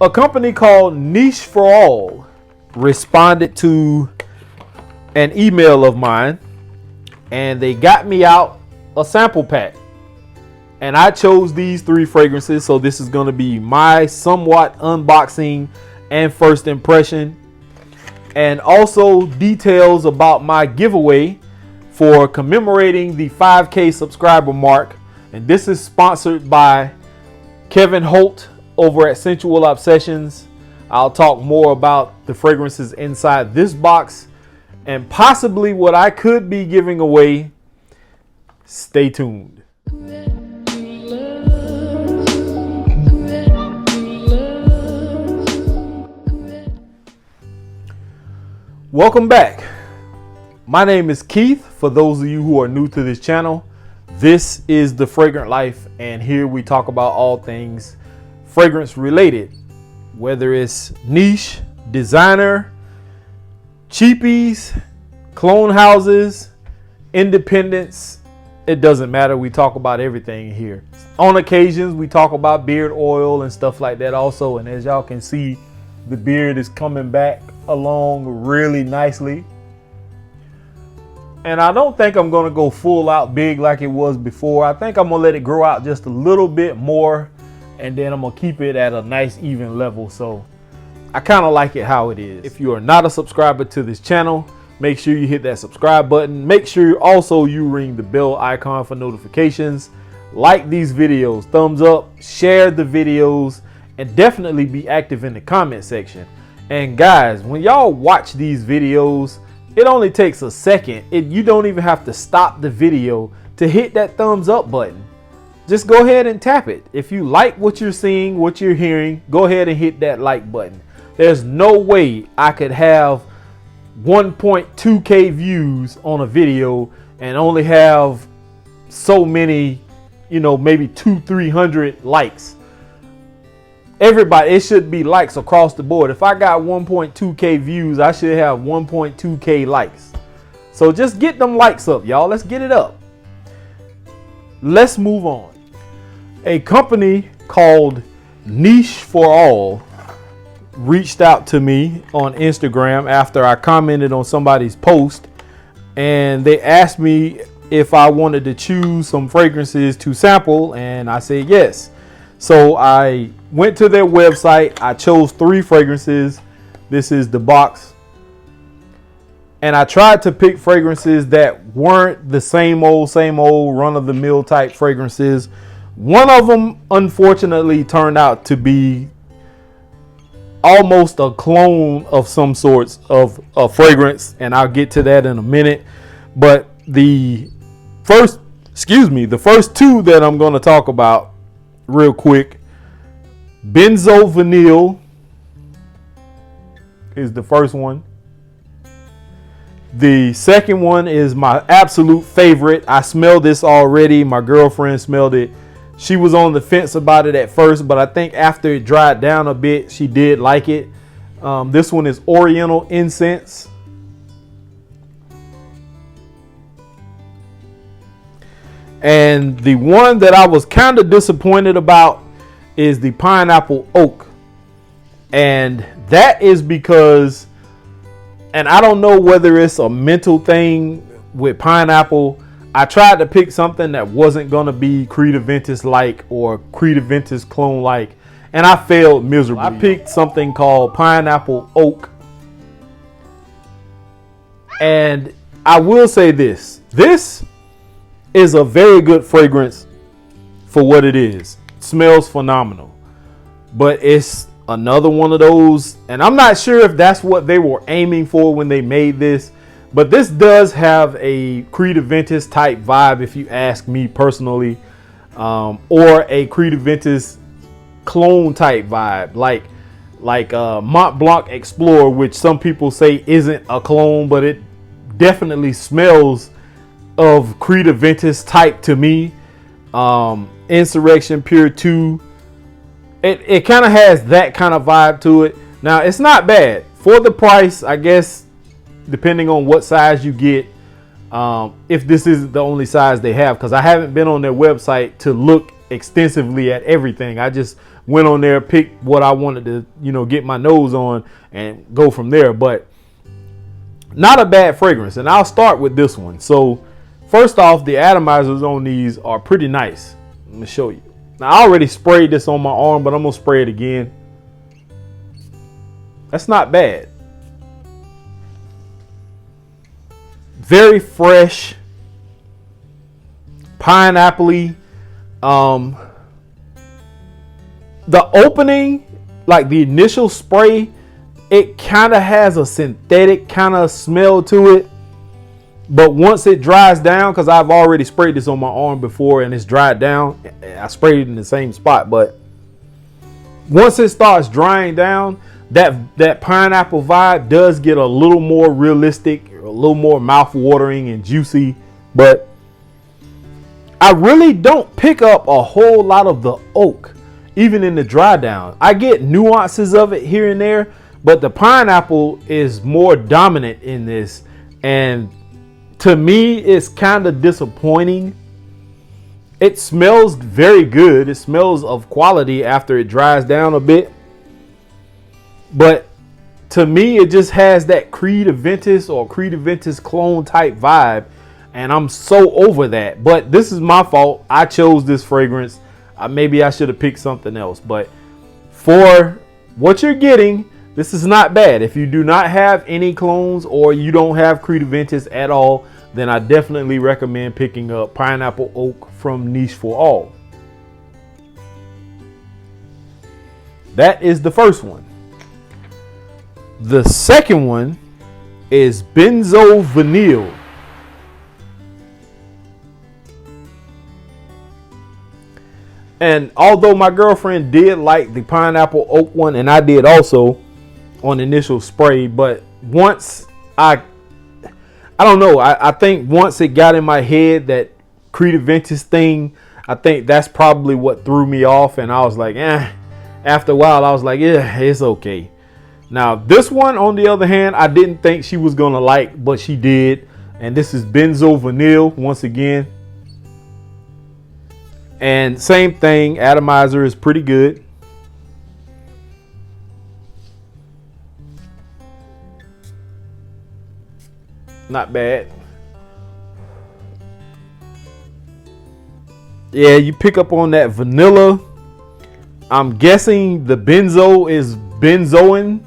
A company called Niche4All responded to an email of mine, and they got me out a sample pack. And I chose these 3 fragrances, so this is going to be my somewhat unboxing and first impression, and also details about my giveaway for commemorating the 5K subscriber mark. And this is sponsored by Kevin Holt over at Sensual Obsessions. I'll talk more about the fragrances inside this box and possibly what I could be giving away. Stay tuned. Welcome back. My name is Keith. For those of you who are new to this channel, this is The Fragrant Life, and here we talk about all things fragrance related, whether it's niche, designer, cheapies, clone houses, independents. It doesn't matter. We talk about everything here. On occasions, we talk about beard oil and stuff like that also. And as y'all can see, the beard is coming back along really nicely. And I don't think I'm going to go full out big like it was before. I think I'm going to let it grow out just a little bit more, and then I'm going to keep it at a nice even level. So I kind of like it how it is. If you are not a subscriber to this channel, make sure you hit that subscribe button. Make sure also you ring the bell icon for notifications. Like these videos, thumbs up, share the videos, and definitely be active in the comment section. And guys, when y'all watch these videos, it only takes a second. You don't even have to stop the video to hit that thumbs up button. Just go ahead and tap it. If you like what you're seeing, what you're hearing, go ahead and hit that like button. There's no way I could have 1.2K views on a video and only have so many, maybe 200-300 likes. Everybody, it should be likes across the board. If I got 1.2K views, I should have 1.2K likes. So just get them likes up, y'all. Let's get it up. Let's move on. A company called Niche4All reached out to me on Instagram after I commented on somebody's post, and they asked me if I wanted to choose some fragrances to sample, and I said yes. So I went to their website. I chose 3 fragrances. This is the box. And I tried to pick fragrances that weren't the same old run-of-the-mill type fragrances. One of them, unfortunately, turned out to be almost a clone of some sorts of a fragrance, and I'll get to that in a minute. But the first 2 that I'm going to talk about real quick, Benzo Vanille is the first one. The second one is my absolute favorite. I smelled this already. My girlfriend smelled it. She was on the fence about it at first, but I think after it dried down a bit, she did like it. This one is Oriental Incense. And the one that I was kind of disappointed about is the pineapple oak. And that is because, and I don't know whether it's a mental thing with pineapple, I tried to pick something that wasn't going to be Creed Aventus like or Creed Aventus clone like, and I failed miserably. I picked something called pineapple oak. And I will say this is a very good fragrance for what it is. It smells phenomenal, but it's another one of those, and I'm not sure if that's what they were aiming for when they made this, but this does have a Creed Aventus type vibe, if you ask me personally, or a Creed Aventus clone type vibe, like Mont Blanc Explorer, which some people say isn't a clone, but it definitely smells of Creed Aventus type to me. Insurrection Pure 2, it kind of has that kind of vibe to it. Now, it's not bad for the price, I guess, depending on what size you get. If this is the only size they have, because I haven't been on their website to look extensively at everything. I just went on there, picked what I wanted to, you know, get my nose on and go from there. But not a bad fragrance. And I'll start with this one. So first off, the atomizers on these are pretty nice. Let me show you. Now, I already sprayed this on my arm, but I'm going to spray it again. That's not bad. Very fresh, pineapple-y. The opening, like the initial spray, it kind of has a synthetic kind of smell to it. But once it dries down, because I've already sprayed this on my arm before and it's dried down, I sprayed it in the same spot. But once it starts drying down, that pineapple vibe does get a little more realistic, a little more mouth-watering and juicy. But I really don't pick up a whole lot of the oak, even in the dry down. I get nuances of it here and there, but the pineapple is more dominant in this. And to me, it's kind of disappointing. It smells very good. It smells of quality after it dries down a bit. But to me, it just has that Creed Aventus or Creed Aventus clone type vibe. And I'm so over that. But this is my fault. I chose this fragrance. Maybe I should have picked something else. But for what you're getting, this is not bad. If you do not have any clones or you don't have Creed Aventus at all, then I definitely recommend picking up Pineapple Oak from Niche4All. That is the first one. The second one is Benzo Vanille. And although my girlfriend did like the Pineapple Oak one, and I did also on initial spray, but once I don't know, I think once it got in my head that Creed Aventus thing, I think that's probably what threw me off. And I was like, after a while, I was like, yeah, it's okay. Now, this one, on the other hand, I didn't think she was going to like, but she did. And this is Benzo Vanille once again. And same thing, atomizer is pretty good. Not bad. Yeah, you pick up on that vanilla. I'm guessing the benzo is benzoin.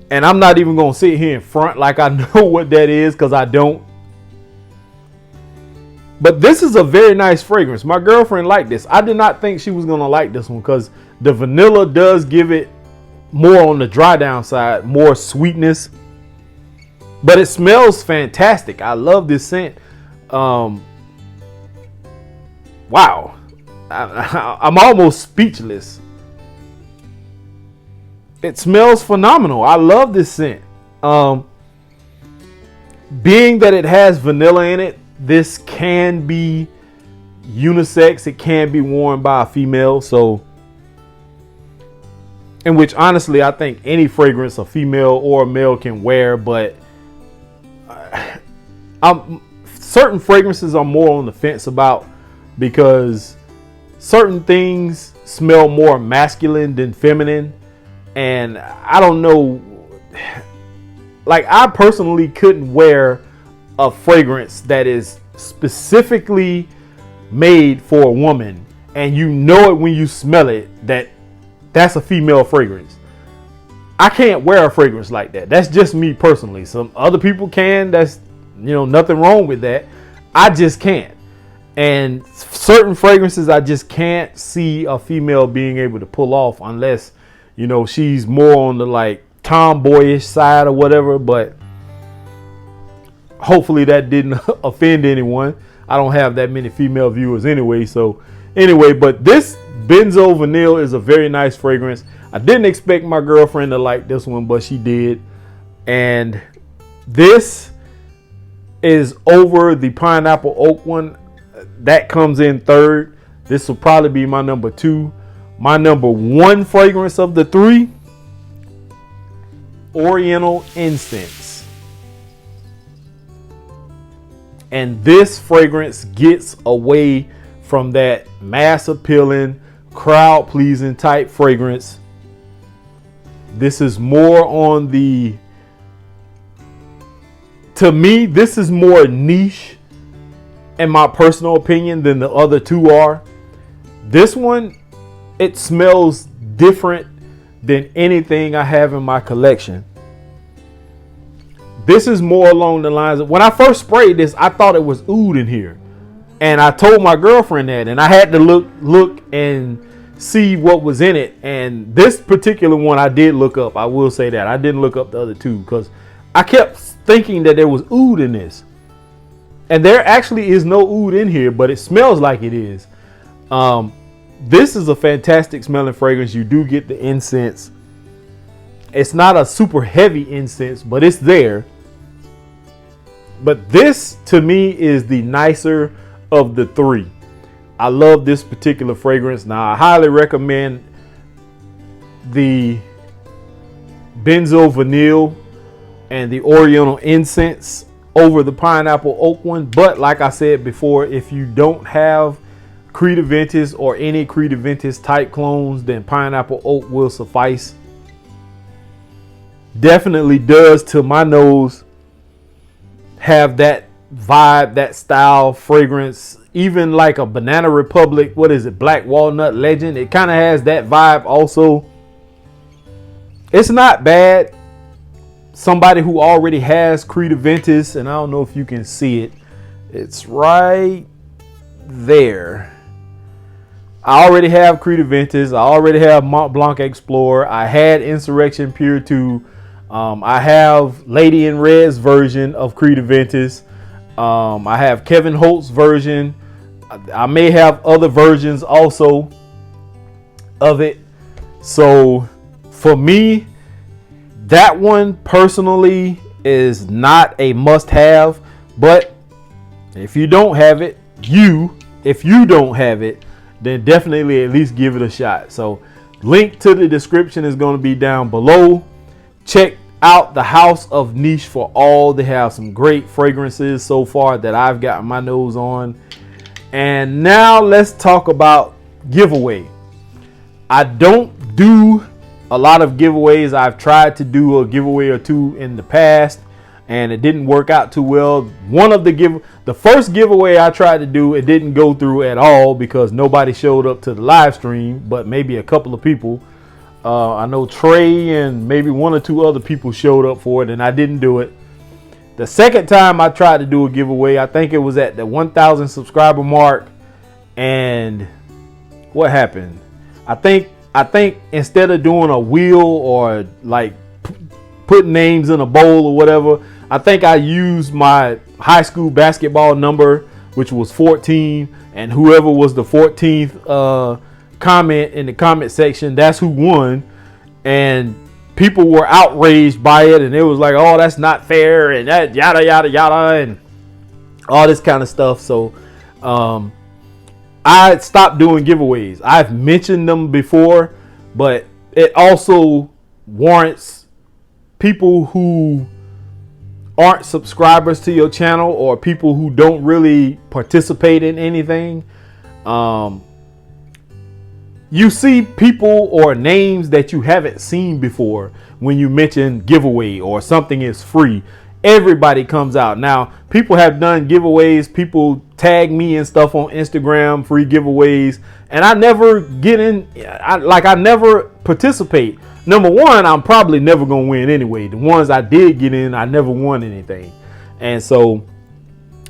And I'm not even going to sit here in front like I know what that is, because I don't. But this is a very nice fragrance. My girlfriend liked this. I did not think she was going to like this one because the vanilla does give it more on the dry down side, more sweetness. But it smells fantastic. I love this scent. Wow. I'm almost speechless. It smells phenomenal. I love this scent. Being that it has vanilla in it, this can be unisex. It can be worn by a female. So, in which honestly, I think any fragrance a female or a male can wear. But certain fragrances I'm more on the fence about, because certain things smell more masculine than feminine. And I don't know, like I personally couldn't wear a fragrance that is specifically made for a woman, and you know it when you smell it that that's a female fragrance. I can't wear a fragrance like that. That's just me personally. Some other people can. That's, you know, nothing wrong with that. I just can't. And certain fragrances I just can't see a female being able to pull off unless, you know, she's more on the like tomboyish side or whatever. But hopefully that didn't offend anyone. I don't have that many female viewers anyway. So anyway, but this Benzo Vanille is a very nice fragrance. I didn't expect my girlfriend to like this one, but she did. And this is over the Pineapple Oak one. That comes in third. This will probably be my number 2. My number 1 fragrance of the 3, Oriental Incense. And this fragrance gets away from that mass appealing, crowd pleasing type fragrance. This is more on the, to me, this is more niche in my personal opinion than the other two are. This one, it smells different than anything I have in my collection. This is more along the lines of, when I first sprayed this, I thought it was oud in here. And I told my girlfriend that, and I had to look and see what was in it. And this particular one I did look up. I will say that. I didn't look up the other two because I kept thinking that there was oud in this. And there actually is no oud in here, but it smells like it is. This is a fantastic smelling fragrance. You do get the incense. It's not a super heavy incense, but it's there. But this to me is the nicer of the three. I love this particular fragrance. Now I highly recommend the Benzo Vanille and the Oriental Incense over the pineapple oak one. But like I said before, if you don't have Creed Aventus or any Creed Aventus type clones, then pineapple oak will suffice. Definitely does, to my nose, have that vibe, that style, fragrance. Even like a Banana Republic, what is it, Black Walnut Legend, it kind of has that vibe also. It's not bad. Somebody who already has Creed Aventus, and I don't know if you can see it, it's right there. I already have Creed Aventus. I already have Mont Blanc Explorer. I had Insurrection Pure 2. I have Lady in Red's version of Creed Aventus. I have Kevin Holt's version. I may have other versions also of it. So for me, that one personally is not a must-have. But if you don't have it, if you don't have it, then definitely at least give it a shot. So link to the description is going to be down below. Check out the House of Niche4All. They have some great fragrances so far that I've gotten my nose on. And now let's talk about giveaway. I don't do a lot of giveaways. I've tried to do a giveaway or two in the past and it didn't work out too well. The first giveaway I tried to do, it didn't go through at all because nobody showed up to the live stream, but maybe a couple of people. I know Trey and maybe one or two other people showed up for it and I didn't do it. The second time I tried to do a giveaway, I think it was at the 1,000 subscriber mark. And what happened? I think instead of doing a wheel or like putting names in a bowl or whatever, I think I used my high school basketball number, which was 14, and whoever was the 14th comment in the comment section, that's who won. And people were outraged by it, and it was like, oh, that's not fair, and that yada yada yada, and all this kind of stuff. So I stopped doing giveaways. I've mentioned them before, but it also warrants people who aren't subscribers to your channel or people who don't really participate in anything. You see people or names that you haven't seen before when you mention giveaway or something is free. Everybody comes out. Now, people have done giveaways. People tag me and stuff on Instagram, free giveaways, and I never get in. I never participate. Number one, I'm probably never going to win anyway. The ones I did get in, I never won anything. And so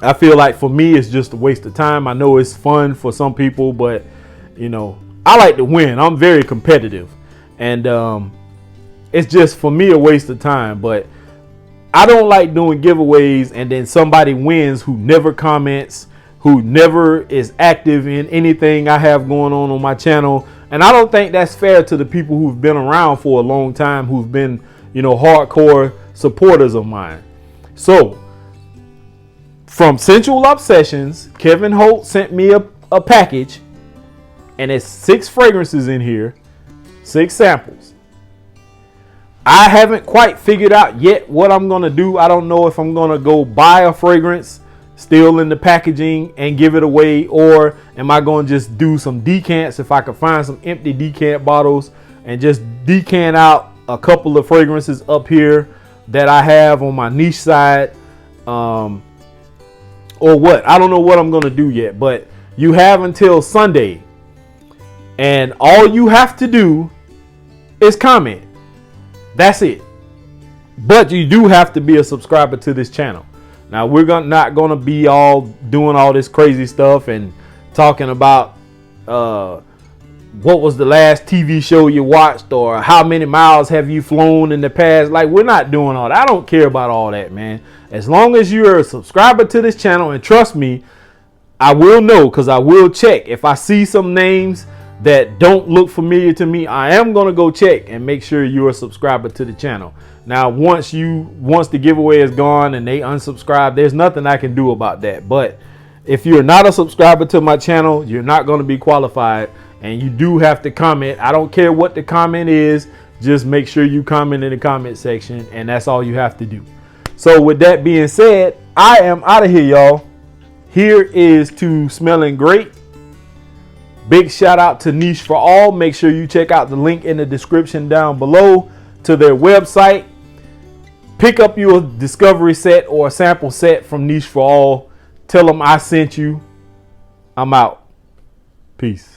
I feel like for me, it's just a waste of time. I know it's fun for some people, but you know, I like to win. I'm very competitive, and it's just for me a waste of time. But I don't like doing giveaways and then somebody wins who never comments, who never is active in anything I have going on my channel. And I don't think that's fair to the people who've been around for a long time, who've been, you know, hardcore supporters of mine. So from Sensual Obsessions, Kevin Holt sent me a package, and it's 6 fragrances in here, 6 samples. I haven't quite figured out yet what I'm going to do. I don't know if I'm going to go buy a fragrance still in the packaging and give it away, or am I going to just do some decants if I can find some empty decant bottles and just decant out a couple of fragrances up here that I have on my niche side, or what? I don't know what I'm going to do yet, but you have until Sunday, and all you have to do is comment. That's it. But you do have to be a subscriber to this channel. Now, we're not going to be all doing all this crazy stuff and talking about what was the last TV show you watched or how many miles have you flown in the past. Like, we're not doing all that. I don't care about all that, man. As long as you're a subscriber to this channel, and trust me, I will know, because I will check. If I see some names that don't look familiar to me, I am going to go check and make sure you're a subscriber to the channel. Now, once the giveaway is gone and they unsubscribe, there's nothing I can do about that. But if you're not a subscriber to my channel, you're not going to be qualified, and you do have to comment. I don't care what the comment is. Just make sure you comment in the comment section, and that's all you have to do. So with that being said, I am out of here, y'all. Here is to smelling great. Big shout out to Niche4All. Make sure you check out the link in the description down below to their website. Pick up your discovery set or a sample set from Niche4All. Tell them I sent you. I'm out. Peace.